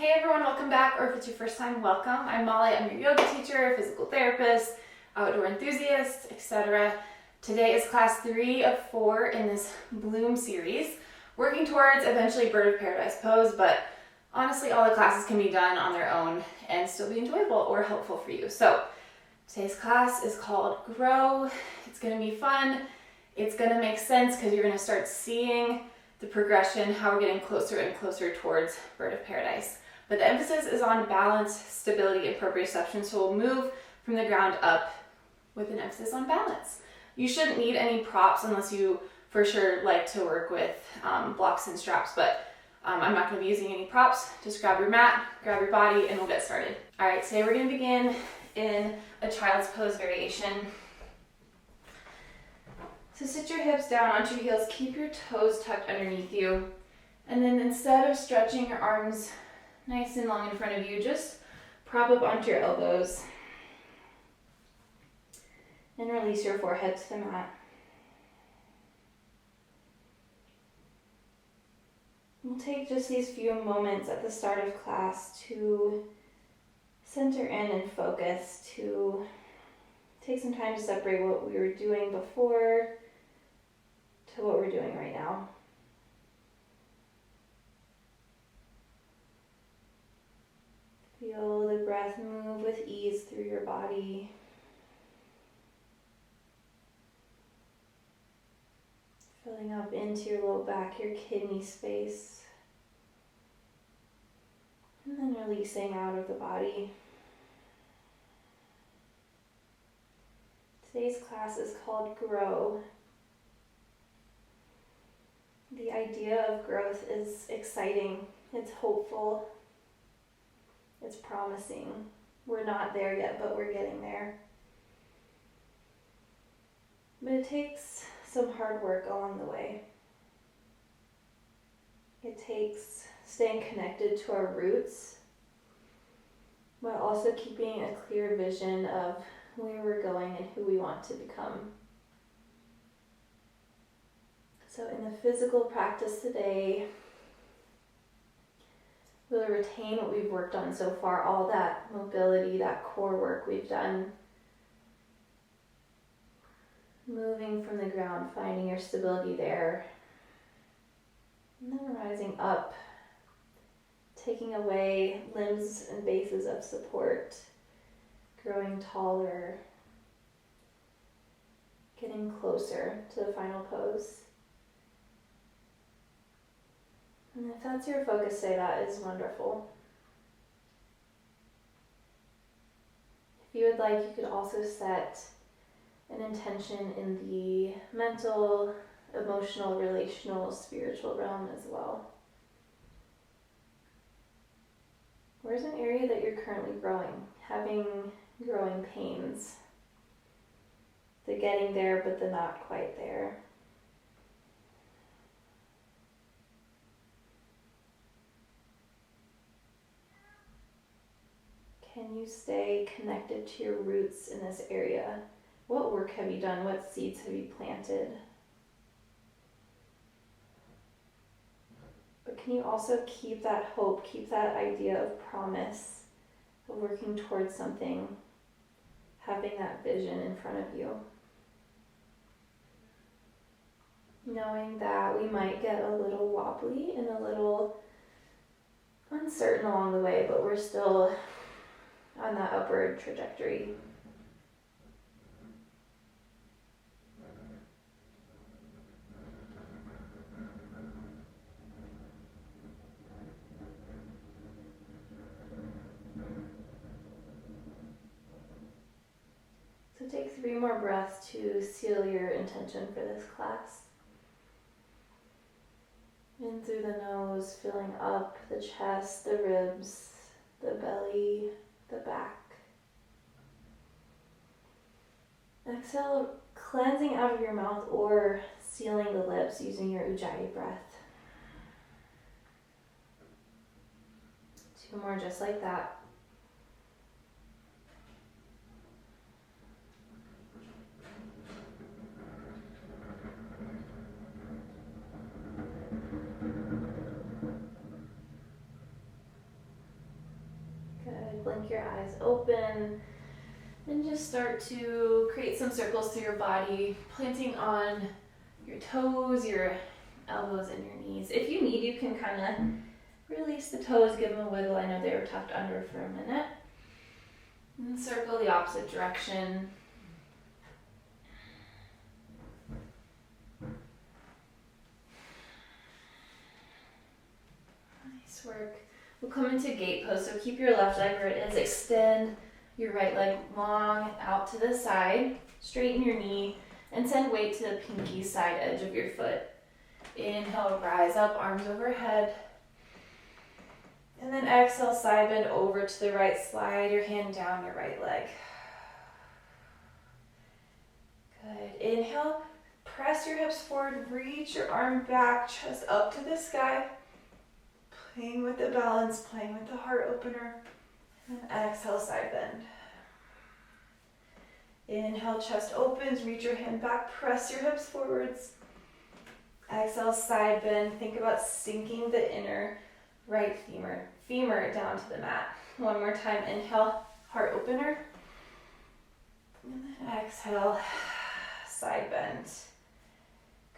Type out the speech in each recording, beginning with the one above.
Hey everyone, welcome back, or if it's your first time, welcome. I'm Molly, I'm your yoga teacher, physical therapist, outdoor enthusiast, etc. Today is class 3 of 4 in this Bloom series, working towards eventually Bird of Paradise pose, but honestly all the classes can be done on their own and still be enjoyable or helpful for you. So today's class is called Grow. It's going to be fun. It's going to make sense because you're going to start seeing the progression, how we're getting closer and closer towards Bird of Paradise. But the emphasis is on balance, stability, and proprioception, so we'll move from the ground up with an emphasis on balance. You shouldn't need any props unless you for sure like to work with blocks and straps, but I'm not going to be using any props. Just grab your mat, grab your body, and we'll get started. All right, today we're going to begin in a child's pose variation. So sit your hips down onto your heels, keep your toes tucked underneath you, and then instead of stretching your arms nice and long in front of you, just prop up onto your elbows and release your forehead to the mat. We'll take just these few moments at the start of class to center in and focus, to take some time to separate what we were doing before to what we're doing right now. Feel the breath move with ease through your body. Filling up into your low back, your kidney space. And then releasing out of the body. Today's class is called Grow. The idea of growth is exciting. It's hopeful. It's promising. We're not there yet, but we're getting there. But it takes some hard work along the way. It takes staying connected to our roots, while also keeping a clear vision of where we're going and who we want to become. So in the physical practice today, we'll retain what we've worked on so far, all that mobility, that core work we've done. Moving from the ground, finding your stability there. And then rising up, taking away limbs and bases of support, growing taller, getting closer to the final pose. And if that's your focus today, that is wonderful. If you would like, you could also set an intention in the mental, emotional, relational, spiritual realm as well. Where's an area that you're currently growing, having growing pains? The getting there, but the not quite there. Can you stay connected to your roots in this area? What work have you done? What seeds have you planted? But can you also keep that hope, keep that idea of promise, of working towards something, having that vision in front of you? Knowing that we might get a little wobbly and a little uncertain along the way, but we're still on that upward trajectory. So take 3 more breaths to seal your intention for this class. In through the nose, filling up the chest, the ribs, the belly, the back. Exhale, cleansing out of your mouth or sealing the lips using your Ujjayi breath. 2 more just like that. blink your eyes open and just start to create some circles through your body, planting on your toes, your elbows, and your knees. If you need, you can kind of release the toes, give them a wiggle. I know they were tucked under for a minute. And circle the opposite direction. Nice work. We'll come into gate pose, so keep your left leg where it is. Extend your right leg long out to the side. Straighten your knee and send weight to the pinky side edge of your foot. Inhale, rise up, arms overhead. And then exhale, side bend over to the right. Slide your hand down your right leg. Good. Inhale, press your hips forward, reach your arm back, chest up to the sky. Playing with the balance, playing with the heart opener. And exhale, side bend. Inhale, chest opens, reach your hand back, press your hips forwards. Exhale, side bend. Think about sinking the inner right femur down to the mat. One more time, inhale, heart opener. And then exhale, side bend.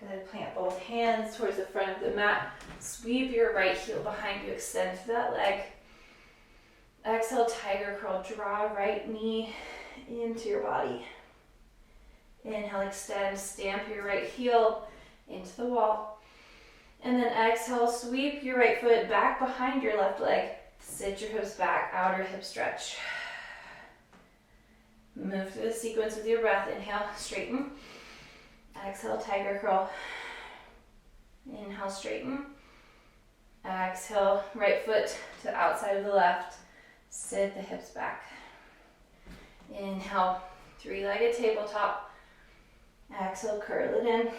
Good, plant both hands towards the front of the mat. Sweep your right heel behind you, extend to that leg. Exhale, tiger curl, draw right knee into your body. Inhale, extend, stamp your right heel into the wall. And then exhale, sweep your right foot back behind your left leg. Sit your hips back, outer hip stretch. Move through the sequence with your breath. Inhale, straighten. Exhale, tiger curl. Inhale, straighten. Exhale, right foot to the outside of the left. Sit the hips back. Inhale, three-legged tabletop. Exhale, curl it in.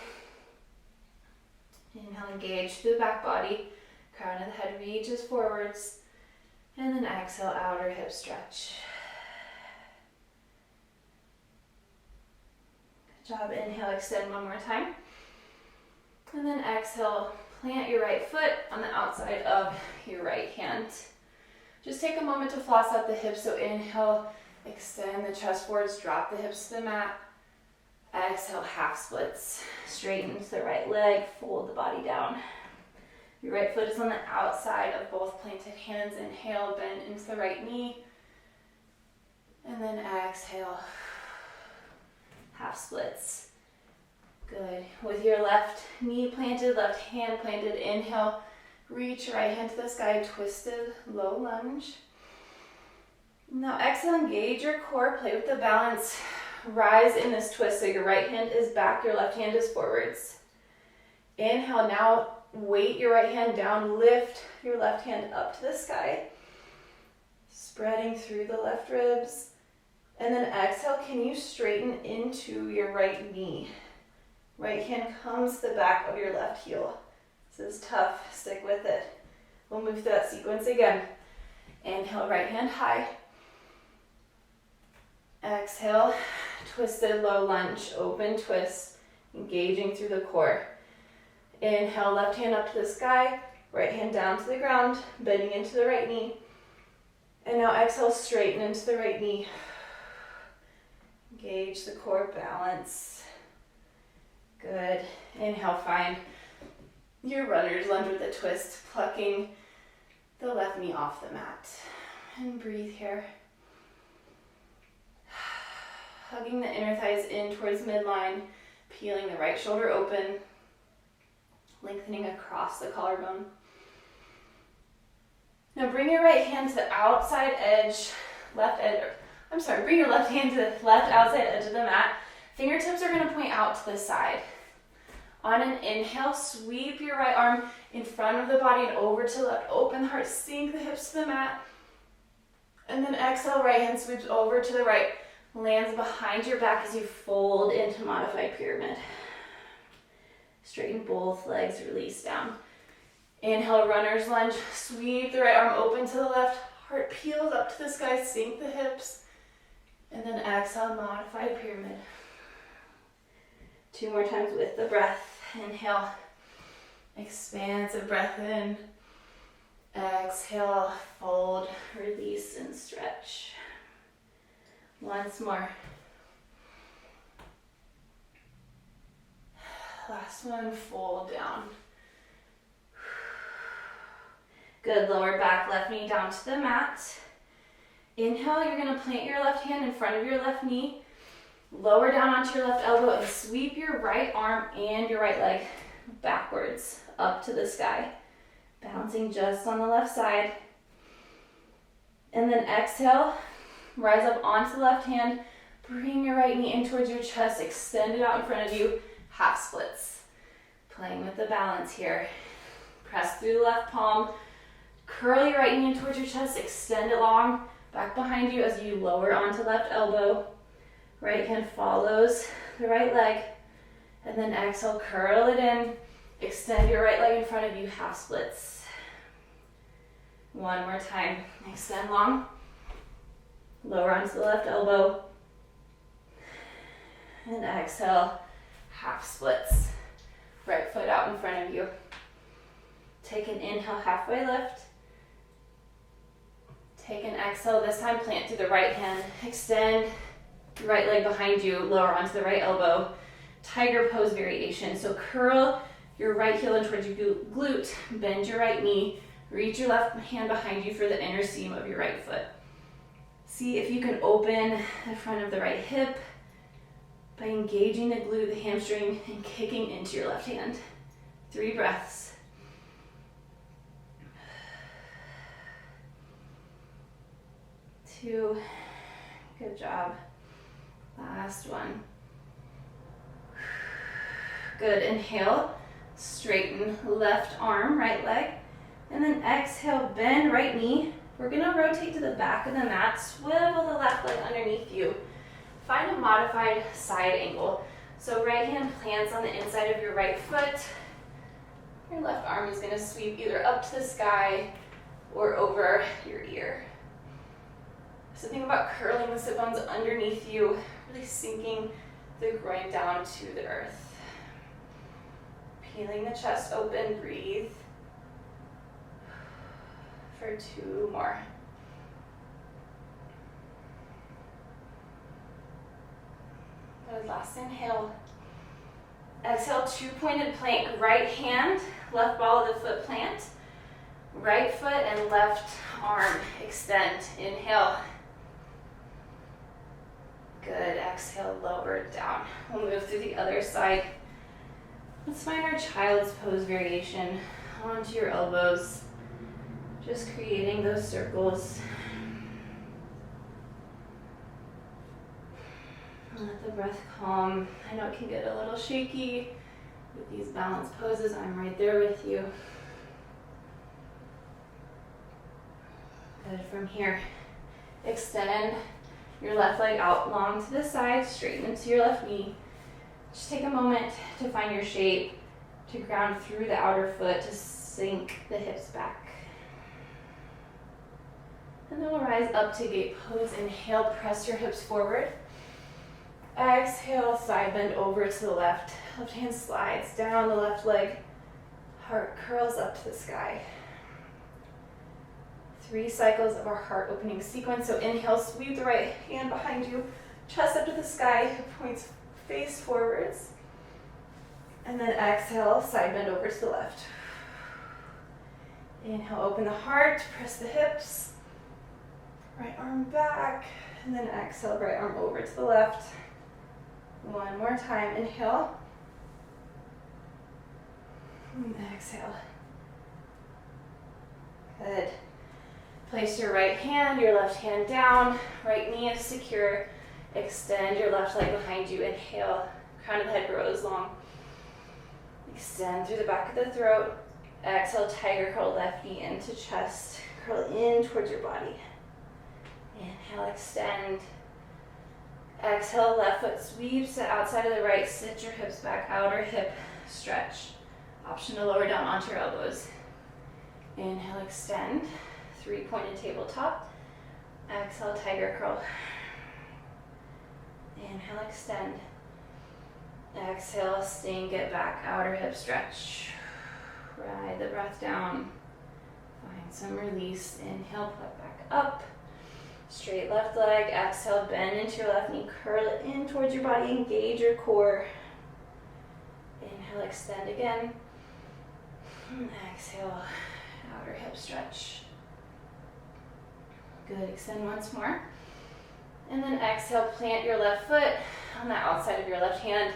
Inhale, engage through the back body. Crown of the head reaches forwards. And then exhale, outer hip stretch. Good job. Inhale, extend one more time. And then exhale, plant your right foot on the outside of your right hand. Just take a moment to floss out the hips. So inhale, extend the chest forwards, drop the hips to the mat. Exhale, half splits. Straighten to the right leg, fold the body down. Your right foot is on the outside of both planted hands. Inhale, bend into the right knee. And then exhale, half splits. Good. With your left knee planted, left hand planted, inhale, reach your right hand to the sky, twisted low lunge. Now exhale, engage your core, play with the balance. Rise in this twist, so your right hand is back, your left hand is forwards. Inhale, now weight your right hand down, lift your left hand up to the sky, spreading through the left ribs. And then exhale, can you straighten into your right knee? Right hand comes to the back of your left heel. This is tough, stick with it. We'll move through that sequence again. Inhale, right hand high. Exhale, twisted low lunge, open twist, engaging through the core. Inhale, left hand up to the sky, right hand down to the ground, bending into the right knee. And now exhale, straighten into the right knee. Engage the core, balance. Good. Inhale, find your runner's lunge with a twist, plucking the left knee off the mat. And breathe here. Hugging the inner thighs in towards midline, peeling the right shoulder open, lengthening across the collarbone. Now bring your right hand to the outside edge, bring your left hand to the left outside edge of the mat. Fingertips are going to point out to the side. On an inhale, sweep your right arm in front of the body and over to the left. Open the heart, sink the hips to the mat. And then exhale, right hand sweeps over to the right. Lands behind your back as you fold into modified pyramid. Straighten both legs, release down. Inhale, runner's lunge. Sweep the right arm open to the left. Heart peels up to the sky, sink the hips. And then exhale, modified pyramid. 2 more times with the breath. Inhale, expansive breath in. Exhale, fold, release, and stretch. Once more. Last one, fold down. Good, lower back, left knee down to the mat. Inhale, you're gonna plant your left hand in front of your left knee, lower down onto your left elbow and sweep your right arm and your right leg backwards up to the sky. Bouncing just on the left side. And then exhale, rise up onto the left hand, bring your right knee in towards your chest, extend it out in front of you, half splits. Playing with the balance here. Press through the left palm, curl your right knee in towards your chest, extend it long, back behind you as you lower onto left elbow. Right hand follows the right leg, and then exhale, curl it in, extend your right leg in front of you, half splits. One more time, extend long, lower onto the left elbow, and exhale, half splits. Right foot out in front of you. Take an inhale, halfway lift. Take an exhale, this time plant through the right hand, extend the right leg behind you, lower onto the right elbow. Tiger pose variation. So curl your right heel in towards your glute, bend your right knee, reach your left hand behind you for the inner seam of your right foot. See if you can open the front of the right hip by engaging the glute, the hamstring, and kicking into your left hand. 3 breaths. Two. Good job. Last one. Good. Inhale, straighten left arm, right leg. And then exhale, bend right knee. We're gonna rotate to the back of the mat, swivel the left leg underneath you. Find a modified side angle. So right hand plants on the inside of your right foot. Your left arm is gonna sweep either up to the sky or over your ear. So think about curling the sit bones underneath you, really sinking the groin down to the earth. Peeling the chest open, breathe. For 2 more. Good, last inhale. Exhale, 2-pointed plank, right hand, left ball of the foot plant, right foot and left arm extend. Inhale. Good, exhale, lower down. We'll move through the other side. Let's find our child's pose variation. Onto your elbows, just creating those circles. Let the breath calm. I know it can get a little shaky with these balanced poses. I'm right there with you. Good, from here, extend your left leg out long to the side, straighten into your left knee. Just take a moment to find your shape, to ground through the outer foot, to sink the hips back. And then we'll rise up to gate pose. Inhale, press your hips forward. Exhale, side bend over to the left. Left hand slides down the left leg. Heart curls up to the sky. 3 cycles of our heart opening sequence. So inhale, sweep the right hand behind you, chest up to the sky, hip points face forwards. And then exhale, side bend over to the left. Inhale, open the heart, press the hips. Right arm back, and then exhale, right arm over to the left. One more time, inhale. And exhale. Good. Place your right hand, your left hand down, right knee is secure. Extend your left leg behind you. Inhale, crown of the head grows long. Extend through the back of the throat. Exhale, tiger curl left knee into chest. Curl in towards your body. Inhale, extend. Exhale, left foot sweeps to outside of the right. Sit your hips back, outer hip stretch. Option to lower down onto your elbows. Inhale, extend. 3-pointed tabletop. Exhale, tiger curl. Inhale, extend. Exhale, sink it back, outer hip stretch. Ride the breath down. Find some release. Inhale, put back up. Straight left leg, exhale, bend into your left knee, curl it in towards your body, engage your core. Inhale, extend again. Exhale, outer hip stretch. Good, extend once more. And then exhale, plant your left foot on the outside of your left hand.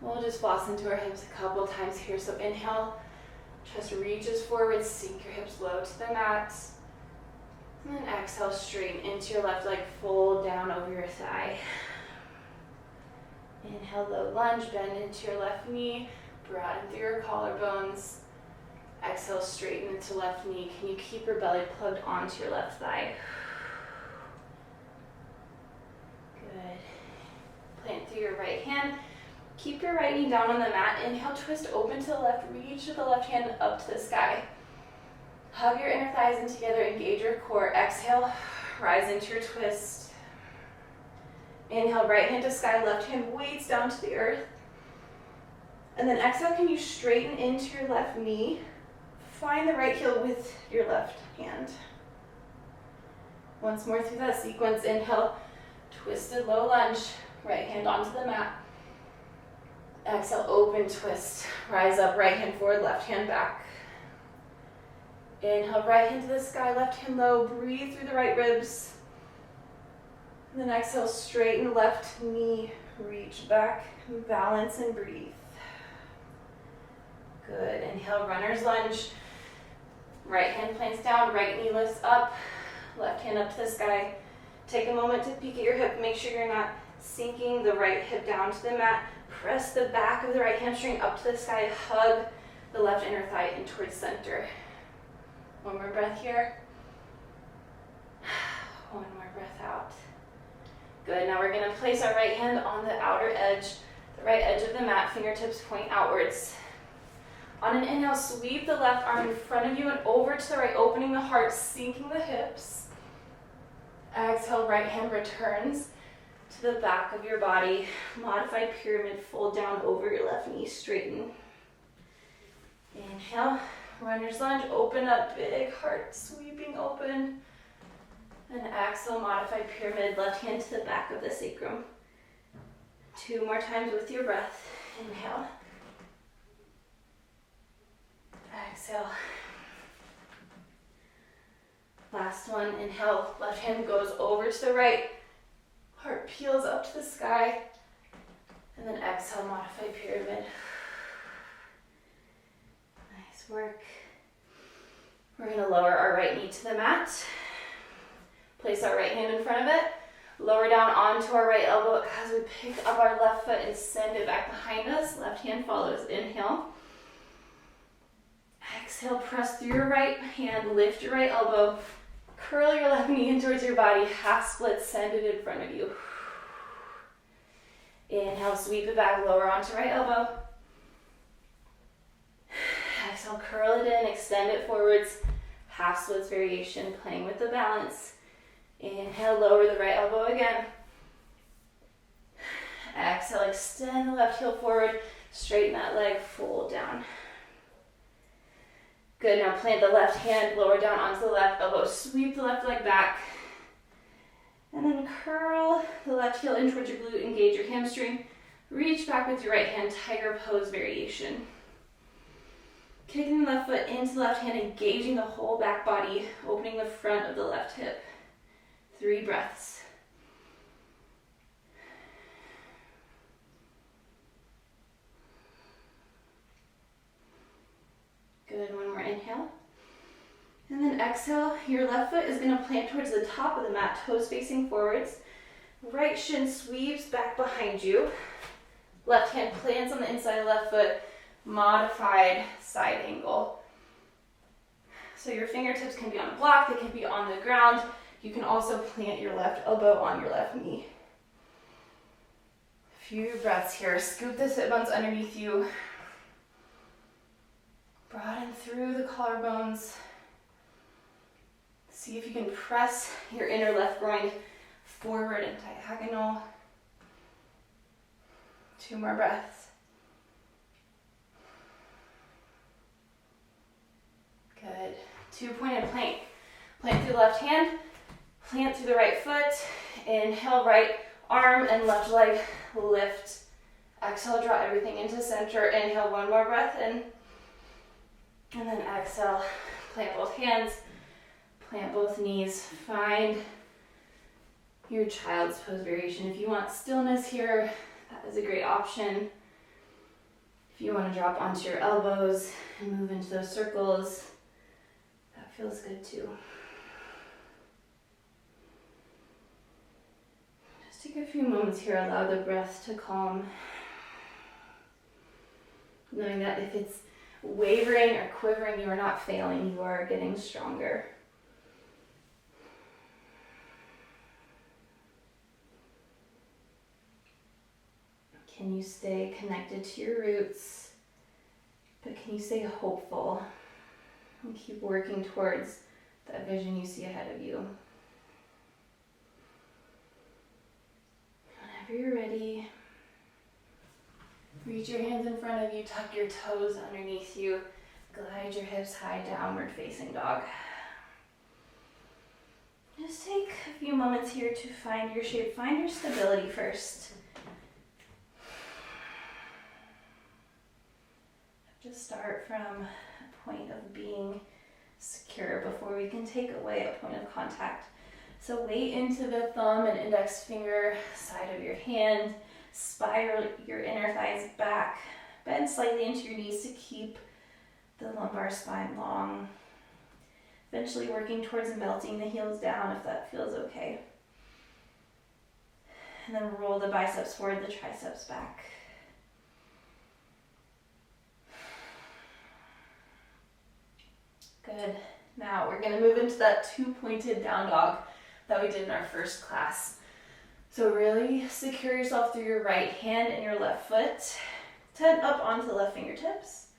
We'll just floss into our hips a couple times here. So inhale, chest reaches forward, sink your hips low to the mat. And then exhale, straighten into your left leg, fold down over your thigh. Inhale, low lunge, bend into your left knee, broaden through your collarbones. Exhale, straighten into left knee. Can you keep your belly plugged onto your left thigh? Good. Plant through your right hand. Keep your right knee down on the mat. Inhale, twist open to the left. Reach with the left hand up to the sky. Hug your inner thighs in together. Engage your core. Exhale, rise into your twist. Inhale, right hand to sky. Left hand weights down to the earth. And then exhale, can you straighten into your left knee? Find the right heel with your left hand. Once more through that sequence. Inhale, twisted low lunge. Right hand onto the mat. Exhale, open twist. Rise up, right hand forward, left hand back. Inhale, right hand to the sky, left hand low. Breathe through the right ribs. And then exhale, straighten left knee. Reach back, balance and breathe. Good. Inhale, runner's lunge. Right hand plants down, right knee lifts up, left hand up to the sky. Take a moment to peek at your hip. Make sure you're not sinking the right hip down to the mat. Press the back of the right hamstring up to the sky. Hug the left inner thigh in towards center. One more breath here. One more breath out. Good. Now we're going to place our right hand on the outer edge, the right edge of the mat. Fingertips point outwards. On an inhale, sweep the left arm in front of you and over to the right, opening the heart, sinking the hips. Exhale, right hand returns to the back of your body. Modified pyramid, fold down over your left knee, straighten. Inhale, runner's lunge, open up, big heart, sweeping open. And exhale, modified pyramid, left hand to the back of the sacrum. 2 more times with your breath. Inhale. Exhale. Last one, inhale, left hand goes over to the right. Heart peels up to the sky. And then exhale, modified pyramid. Nice work. We're going to lower our right knee to the mat. Place our right hand in front of it. Lower down onto our right elbow as we pick up our left foot and send it back behind us. Left hand follows. Inhale. Exhale, press through your right hand, lift your right elbow, curl your left knee in towards your body, half split, send it in front of you. Inhale, sweep it back, lower onto right elbow. Exhale, curl it in, extend it forwards, half splits variation, playing with the balance. Inhale, lower the right elbow again. Exhale, extend the left heel forward, straighten that leg, fold down. Good, now plant the left hand, lower down onto the left elbow, sweep the left leg back. And then curl the left heel in towards your glute, engage your hamstring. Reach back with your right hand, tiger pose variation. Kicking the left foot into the left hand, engaging the whole back body, opening the front of the left hip. 3 breaths. Good, one more inhale. And then exhale, your left foot is going to plant towards the top of the mat, toes facing forwards. Right shin sweeps back behind you. Left hand plants on the inside of the left foot, modified side angle. So your fingertips can be on a block, they can be on the ground. You can also plant your left elbow on your left knee. A few breaths here. Scoop the sit bones underneath you. Broaden through the collarbones. See if you can press your inner left groin forward and diagonal. 2 more breaths. Good. 2-pointed plank. Plant through the left hand. plant through the right foot. Inhale, right arm and left leg lift. Exhale, draw everything into center. Inhale, one more breath in. And then exhale, plant both hands, plant both knees. Find your child's pose variation. If you want stillness here, that is a great option. If you want to drop onto your elbows and move into those circles, that feels good too. Just take a few moments here, allow the breath to calm. Knowing that if it's wavering or quivering, you are not failing, you are getting stronger. Can you stay connected to your roots, but can you stay hopeful and keep working towards that vision you see ahead of you? Whenever you're ready, reach your hands in front of you, tuck your toes underneath you, glide your hips high, downward facing dog. Just take a few moments here to find your shape, find your stability first. Just start from a point of being secure before we can take away a point of contact. So weight into the thumb and index finger side of your hand. Spiral your inner thighs back. Bend slightly into your knees to keep the lumbar spine long. Eventually working towards melting the heels down if that feels okay. And then roll the biceps forward, the triceps back. Good. Now we're going to move into that two-pointed down dog that we did in our first class. So really secure yourself through your right hand and your left foot. Tent up onto the left fingertips.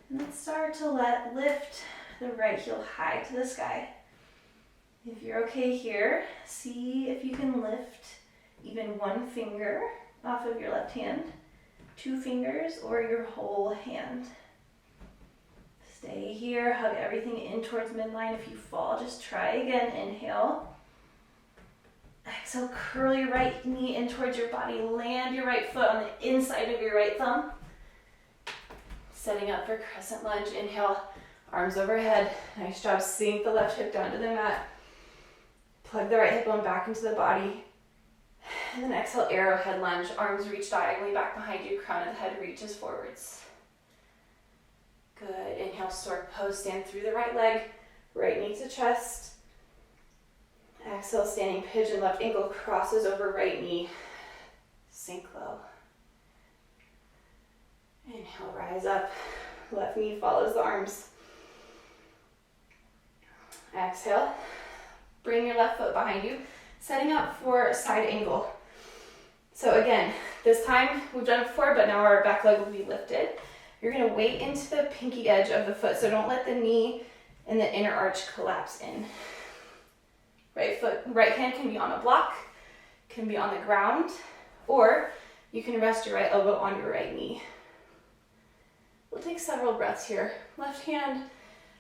And then start to lift the right heel high to the sky. If you're okay here, see if you can lift even one finger off of your left hand, two fingers, or your whole hand. Stay here, hug everything in towards midline. If you fall, just try again. Inhale. Exhale, curl your right knee in towards your body. Land your right foot on the inside of your right thumb. Setting up for crescent lunge. Inhale, arms overhead. Nice job. Sink the left hip down to the mat. Plug the right hip bone back into the body. And then exhale, arrowhead lunge. Arms reach diagonally back behind you. Crown of the head reaches forwards. Good. Inhale, stork pose. Stand through the right leg. Right knee to chest. Exhale, standing pigeon. Left ankle crosses over right knee. Sink low. Inhale, rise up. Left knee follows the arms. Exhale. Bring your left foot behind you. Setting up for a side angle. So again, this time we've done it before, but now our back leg will be lifted. You're going to weight into the pinky edge of the foot, so don't let the knee and the inner arch collapse in. Right hand can be on a block, can be on the ground, or you can rest your right elbow on your right knee. We'll take several breaths here. Left hand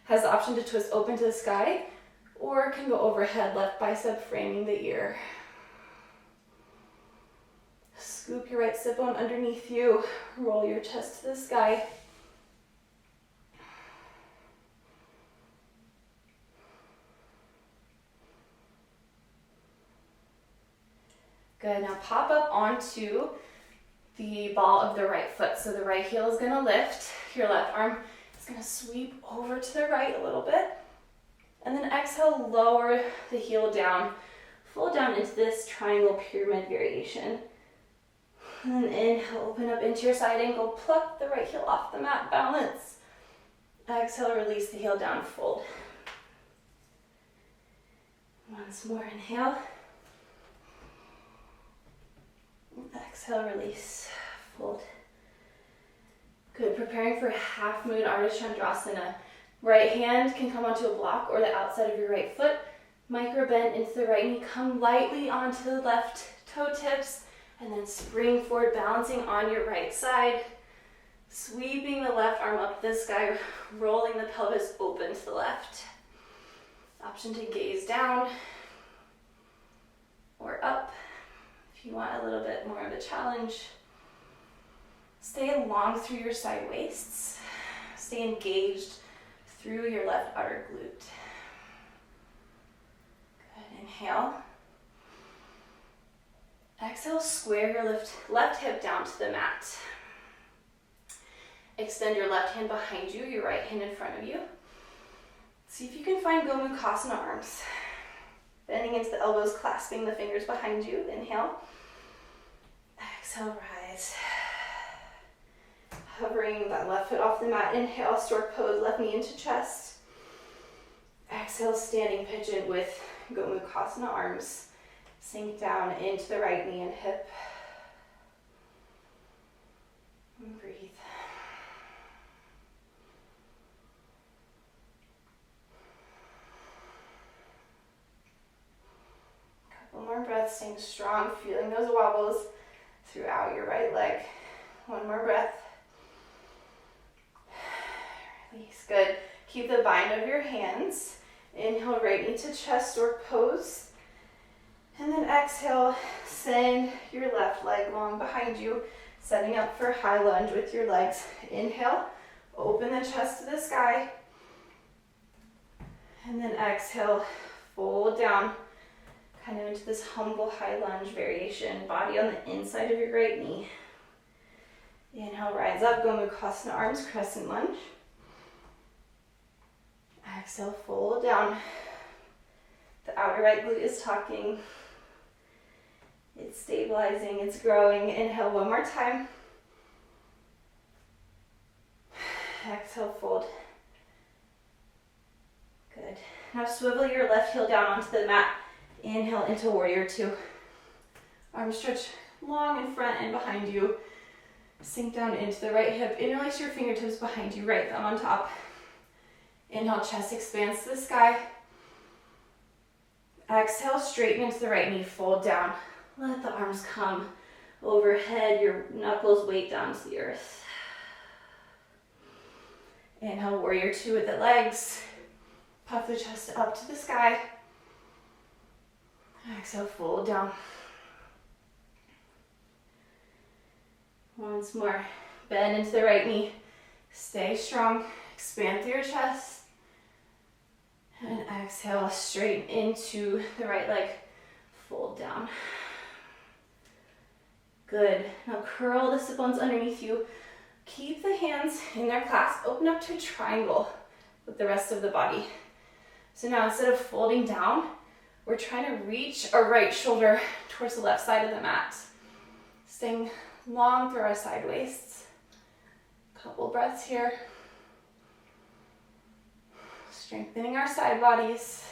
has the option to twist open to the sky, or can go overhead, left bicep framing the ear. Scoop your right sit bone underneath you, roll your chest to the sky. Good, now pop up onto the ball of the right foot. So the right heel is gonna lift, your left arm is gonna sweep over to the right a little bit. And then exhale, lower the heel down, fold down into this triangle pyramid variation. And then inhale, open up into your side angle, pluck the right heel off the mat, balance. Exhale, release the heel down, fold. Once more, inhale. Exhale, release, fold. Good, preparing for half moon artist Chandrasana. Right hand can come onto a block or the outside of your right foot. Micro bend into the right knee, come lightly onto the left toe tips, and then spring forward, balancing on your right side. Sweeping the left arm up the sky, rolling the pelvis open to the left. Option to gaze down. want a little bit more of a challenge, stay long through your side waists. Stay engaged through your left outer glute. Good, inhale. Exhale, square your left hip down to the mat. Extend your left hand behind you, your right hand in front of you. See if you can find Gomukhasana arms. Bending into the elbows, clasping the fingers behind you. Inhale. Exhale, rise. Hovering that left foot off the mat. Inhale, stork pose, left knee into chest. Exhale, standing pigeon with Gomukhasana arms. Sink down into the right knee and hip. And breathe. Couple more breaths, staying strong, feeling those wobbles throughout your right leg. One more breath. Release, good. Keep the bind of your hands. Inhale, right knee to chest, stork pose. And then exhale, send your left leg long behind you, setting up for high lunge with your legs. Inhale, open the chest to the sky. And then exhale, fold down, kind of into this humble high lunge variation. Body on the inside of your right knee. Inhale, rise up, Gomukhasana arms, crescent lunge. Exhale, fold down. The outer right glute is talking. It's stabilizing, it's growing. Inhale one more time. Exhale, fold. Good. Now swivel your left heel down onto the mat. Inhale into warrior two. Arms stretch long in front and behind you. Sink down into the right hip. Interlace your fingertips behind you, right thumb on top. Inhale, chest expands to the sky. Exhale, straighten into the right knee, fold down. Let the arms come overhead, your knuckles weight down to the earth. Inhale, warrior two with the legs. Puff the chest up to the sky. Exhale, fold down. Once more, bend into the right knee. Stay strong, expand through your chest. And exhale, straighten into the right leg, fold down. Good. Now curl the sit bones underneath you. Keep the hands in their clasp. Open up to a triangle with the rest of the body. So now instead of folding down, we're trying to reach our right shoulder towards the left side of the mat. Staying long through our side waists. Couple breaths here. Strengthening our side bodies.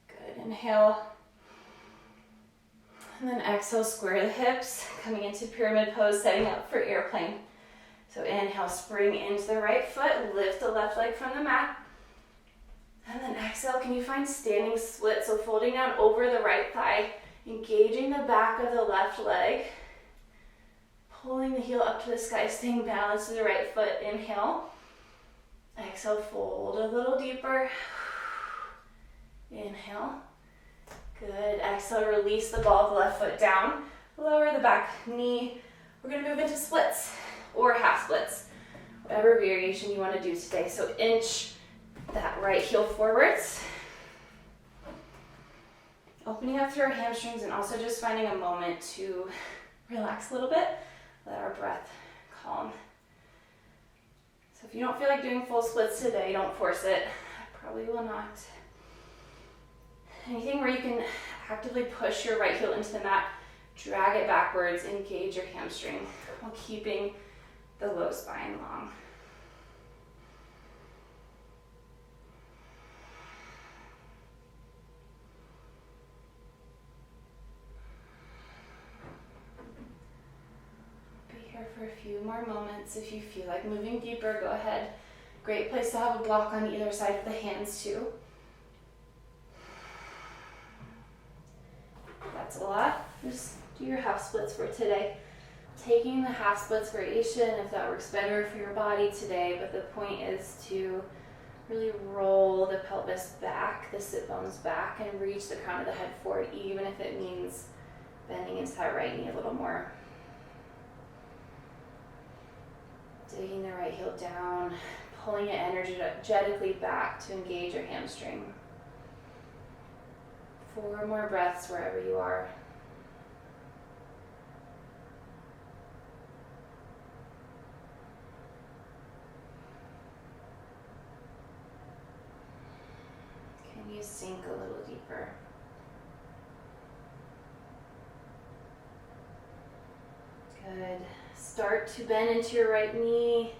Good. Inhale. And then exhale, square the hips, coming into pyramid pose, setting up for airplane. So inhale, spring into the right foot, lift the left leg from the mat. And then exhale, can you find standing split? So folding down over the right thigh, engaging the back of the left leg, pulling the heel up to the sky, staying balanced to the right foot. Inhale. Exhale, fold a little deeper. Inhale. Good. Exhale, release the ball of the left foot down. Lower the back knee. We're going to move into splits or half splits, whatever variation you want to do today. So inch that right heel forwards. Opening up through our hamstrings and also just finding a moment to relax a little bit. Let our breath calm. So if you don't feel like doing full splits today, don't force it. I probably will not. Anything where you can actively push your right heel into the mat, drag it backwards, engage your hamstring while keeping the low spine long. Be here for a few more moments. If you feel like moving deeper, go ahead. Great place to have a block on either side of the hands too. That's a lot. Just do your half splits for today. Taking the half splits variation if that works better for your body today, but the point is to really roll the pelvis back, the sit bones back, and reach the crown of the head forward, even if it means Bending into that right knee a little more. Digging the right heel down, pulling it energetically back to engage your hamstring. 4 more breaths wherever you are. Can you sink a little deeper? Good. Start to bend into your right knee,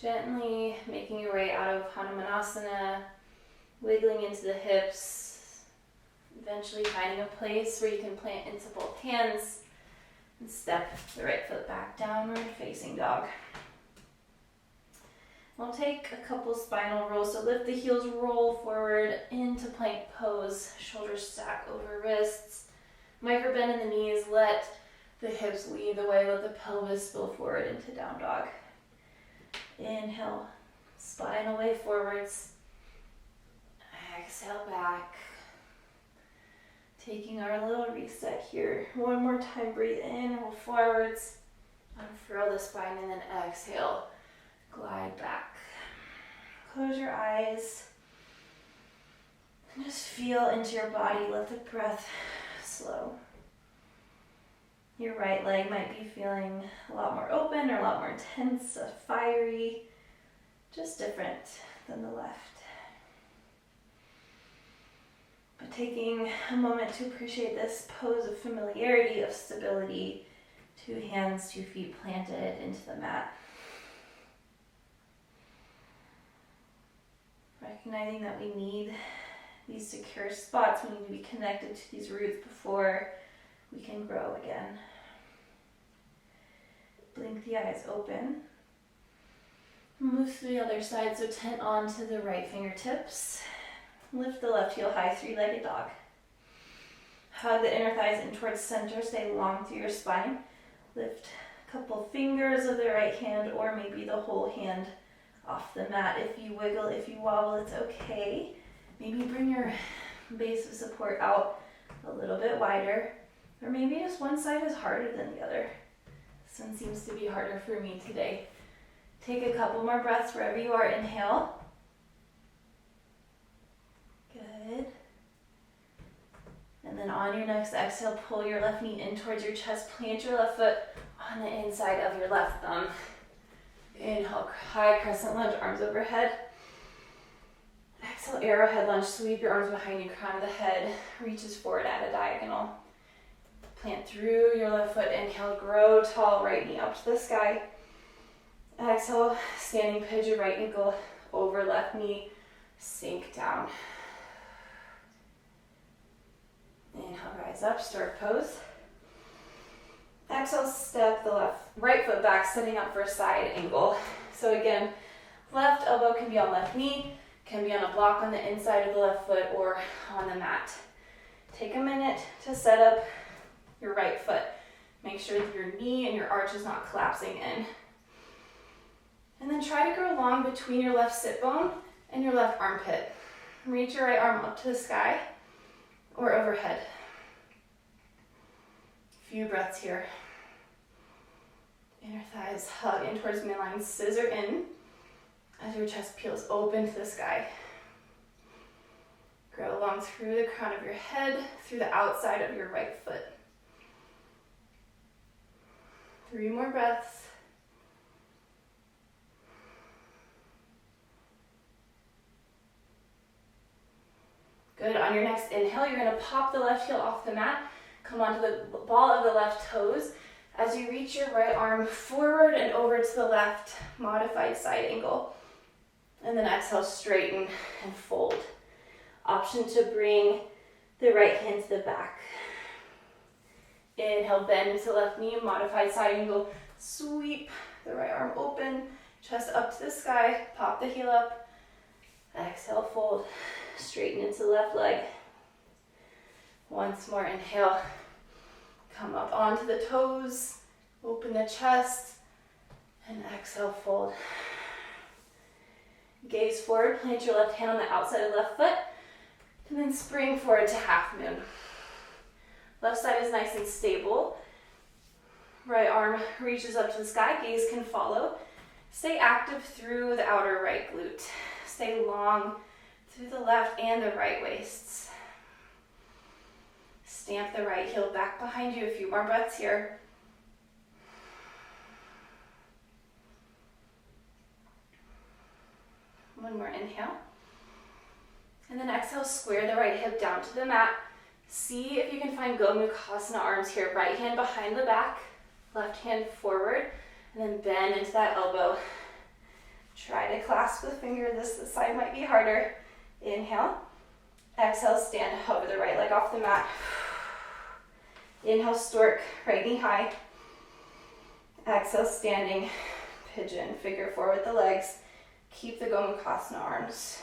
gently making your way out of Hanumanasana, wiggling into the hips, eventually finding a place where you can plant into both hands and step the right foot back, downward facing dog. We'll take a couple spinal rolls, so lift the heels, roll forward into plank pose, shoulders stack over wrists, micro bend in the knees, let the hips lead the way, let the pelvis spill forward into down dog. Inhale, spine away forwards. Exhale back. Taking our little reset here. One more time, breathe in, roll forwards. Unfurl the spine and then exhale, glide back. Close your eyes. And just feel into your body, let the breath slow. Your right leg might be feeling a lot more open or a lot more tense, fiery, just different than the left. But taking a moment to appreciate this pose of familiarity, of stability, 2 hands, 2 feet planted into the mat. Recognizing that we need these secure spots, we need to be connected to these roots before we can grow again. Blink the eyes open. Move to the other side, so tent onto the right fingertips. Lift the left heel high, 3-legged dog. Hug the inner thighs in towards center, stay long through your spine. Lift a couple fingers of the right hand or maybe the whole hand off the mat. If you wiggle, if you wobble, it's okay. Maybe bring your base of support out a little bit wider. Or maybe just one side is harder than the other. This one seems to be harder for me today. Take a couple more breaths wherever you are. Inhale. Good. And then on your next exhale, pull your left knee in towards your chest. Plant your left foot on the inside of your left thumb. Inhale, high crescent lunge, arms overhead. Exhale, arrowhead lunge. Sweep your arms behind you, crown of the head reaches forward at a diagonal. Plant through your left foot. Inhale, grow tall, right knee up to the sky. Exhale, standing pigeon, right ankle over left knee, sink down. Inhale, rise up, stork pose. Exhale, step the right foot back, setting up for a side angle. So again, left elbow can be on left knee, can be on a block on the inside of the left foot or on the mat. Take a minute to set up your right foot. Make sure that your knee and your arch is not collapsing in. And then try to grow long between your left sit bone and your left armpit. Reach your right arm up to the sky or overhead. A few breaths here. Inner thighs hug in towards midline, scissor in as your chest peels open to the sky. Grow long through the crown of your head, through the outside of your right foot. 3 more breaths. Good. On your next inhale, you're going to pop the left heel off the mat, come onto the ball of the left toes. As you reach your right arm forward and over to the left, modified side angle. And then exhale, straighten and fold. Option to bring the right hand to the back. Inhale, bend into left knee, modified side angle. Sweep the right arm open, chest up to the sky, pop the heel up. Exhale, fold, straighten into left leg. Once more, inhale. Come up onto the toes, open the chest, and exhale, fold. Gaze forward, plant your left hand on the outside of the left foot, and then spring forward to half moon. Left side is nice and stable. Right arm reaches up to the sky, gaze can follow. Stay active through the outer right glute. Stay long through the left and the right waists. Stamp the right heel back behind you. A few more breaths here. One more inhale. And then exhale, square the right hip down to the mat. See if you can find Gomukhasana arms here. Right hand behind the back, left hand forward, and then bend into that elbow. Try to clasp the finger. This side might be harder. Inhale. Exhale, stand, hover the right leg off the mat. Inhale, stork, right knee high. Exhale, standing pigeon. Figure four with the legs. Keep the Gomukhasana arms.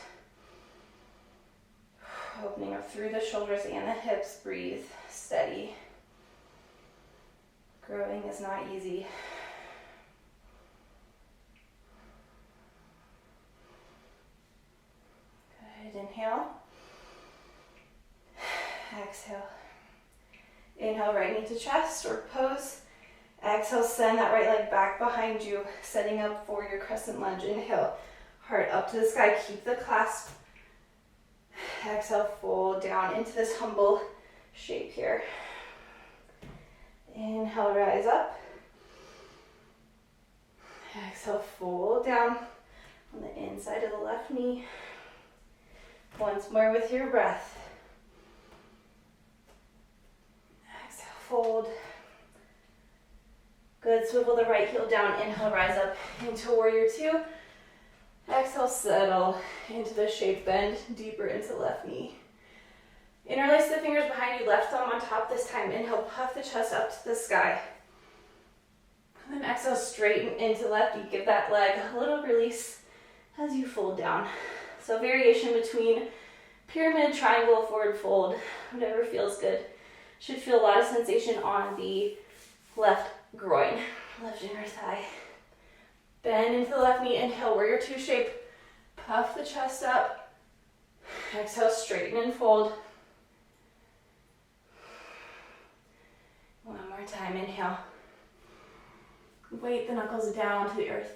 Opening up through the shoulders and the hips. Breathe, steady. Growing is not easy. Good, inhale. Exhale. Inhale, right knee to chest or pose. Exhale, send that right leg back behind you, setting up for your crescent lunge. Inhale, heart up to the sky, keep the clasp. Exhale, fold down into this humble shape here. Inhale, rise up. Exhale, fold down on the inside of the left knee. Once more with your breath. Exhale, fold. Good, swivel the right heel down. Inhale, rise up into warrior two. Exhale, settle into the shape, bend deeper into the left knee. Interlace the fingers behind you, left thumb on top this time. Inhale, puff the chest up to the sky. And then exhale, straighten into lefty. Give that leg a little release as you fold down. So variation between pyramid, triangle, forward fold, whatever feels good. Should feel a lot of sensation on the left groin, left inner thigh. Bend into the left knee, inhale, warrior two shape. Puff the chest up. Exhale, straighten and fold. One more time, inhale. Weight the knuckles down to the earth.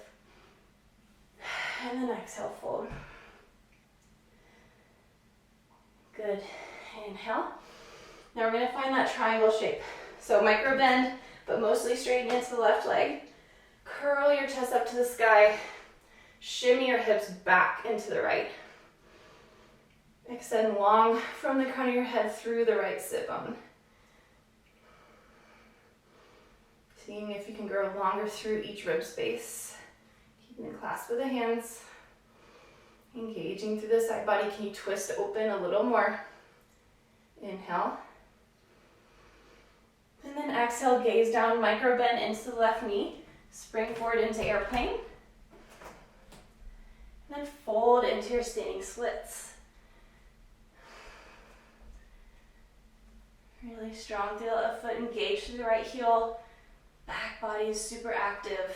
And then exhale, fold. Good, inhale. Now we're gonna find that triangle shape. So micro bend, but mostly straighten into the left leg. Curl your chest up to the sky. Shimmy your hips back into the right. Extend long from the crown of your head through the right sit bone. Seeing if you can grow longer through each rib space. Keeping the clasp of the hands. Engaging through the side body. Can you twist open a little more? Inhale. And then exhale, gaze down, micro bend into the left knee. Spring forward into airplane. And then fold into your standing splits. Really strong through the left foot, engage through the right heel. Back body is super active.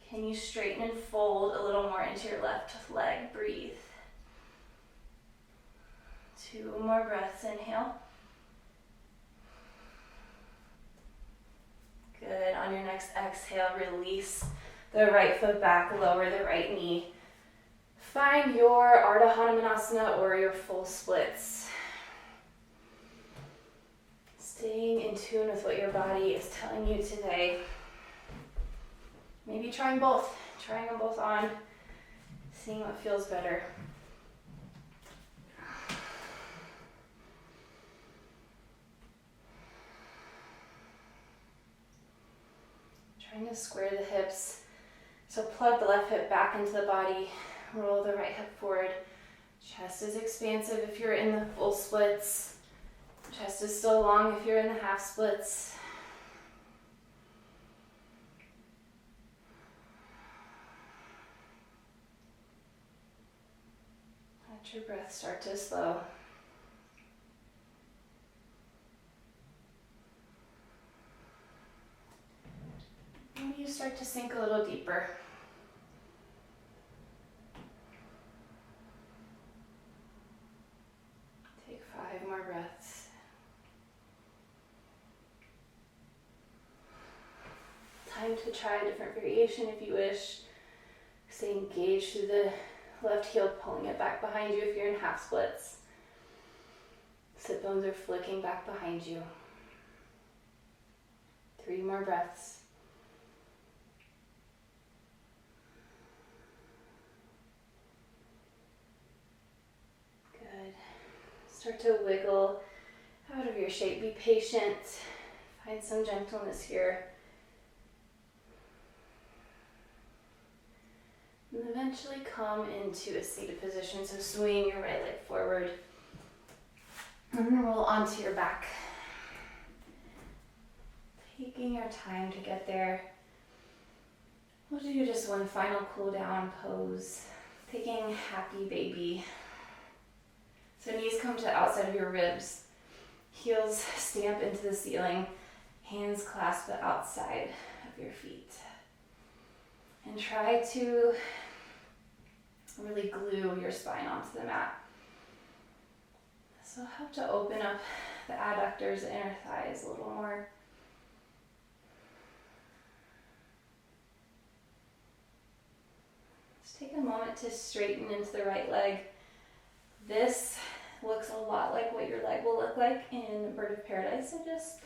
Can you straighten and fold a little more into your left leg? Breathe. Two more breaths, inhale. Good, on your next exhale, release the right foot back, lower the right knee. Find your Ardha Hanumanasana or your full splits. Staying in tune with what your body is telling you today. Maybe trying both, trying them both on, seeing what feels better. Trying to square the hips. So plug the left hip back into the body, roll the right hip forward. Chest is expansive if you're in the full splits. Chest is still long if you're in the half splits. Let your breath start to slow. Maybe you start to sink a little deeper. Take 5 more breaths. to try a different variation if you wish. Stay engaged through the left heel, pulling it back behind you if you're in half splits. Sit bones are flicking back behind you. 3 more breaths. Good. Start to wiggle out of your shape. Be patient. Find some gentleness here. And eventually come into a seated position. So swing your right leg forward. And then roll onto your back. Taking our time to get there. We'll do just one final cool down pose. Taking happy baby. So knees come to the outside of your ribs. Heels stamp into the ceiling. Hands clasp the outside of your feet. And try to really glue your spine onto the mat. So help to open up the adductors, the inner thighs a little more. Just take a moment to straighten into the right leg. This looks a lot like what your leg will look like in Bird of Paradise, so just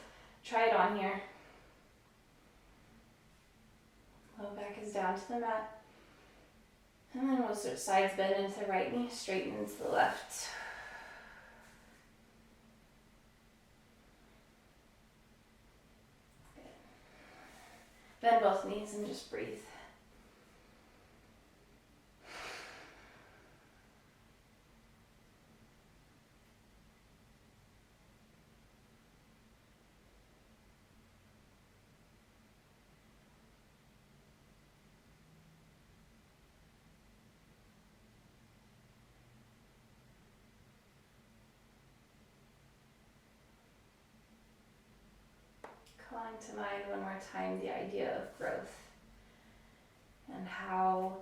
try it on here. Low back is down to the mat. And then we'll switch sides, bend into the right knee, straighten into the left. Good. Bend both knees and just breathe. Calling to mind one more time the idea of growth and how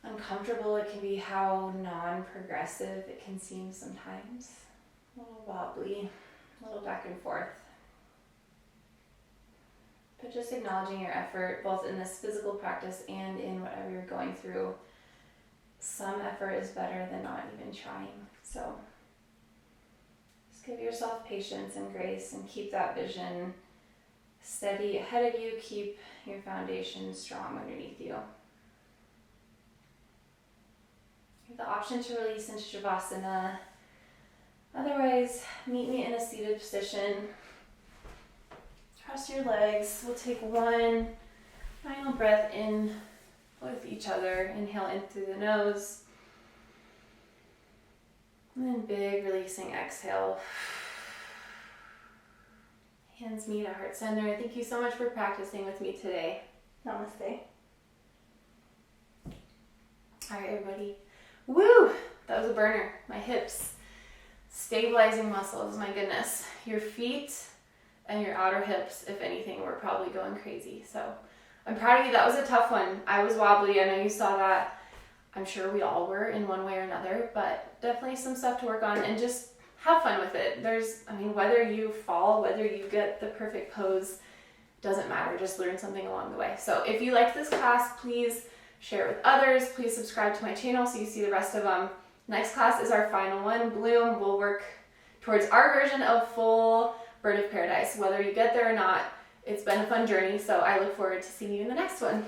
uncomfortable it can be, how non-progressive it can seem sometimes. A little wobbly, a little back and forth. But just acknowledging your effort, both in this physical practice and in whatever you're going through. Some effort is better than not even trying. So just give yourself patience and grace and keep that vision steady ahead of you. Keep your foundation strong underneath you. You have the option to release into Shavasana. Otherwise, meet me in a seated position. Cross your legs. We'll take one final breath in with each other. Inhale in through the nose. And then big releasing exhale. Hands meet at heart center. Thank you so much for practicing with me today. Namaste. All right, everybody. Woo! That was a burner. My hips. Stabilizing muscles, my goodness. Your feet and your outer hips, if anything, were probably going crazy. So I'm proud of you. That was a tough one. I was wobbly. I know you saw that. I'm sure we all were in one way or another, but definitely some stuff to work on and just have fun with it. Whether you fall, whether you get the perfect pose, doesn't matter. Just learn something along the way. So if you liked this class, please share it with others. Please subscribe to my channel so you see the rest of them. Next class is our final one, Bloom. We'll work towards our version of full Bird of Paradise. Whether you get there or not, it's been a fun journey, so I look forward to seeing you in the next one.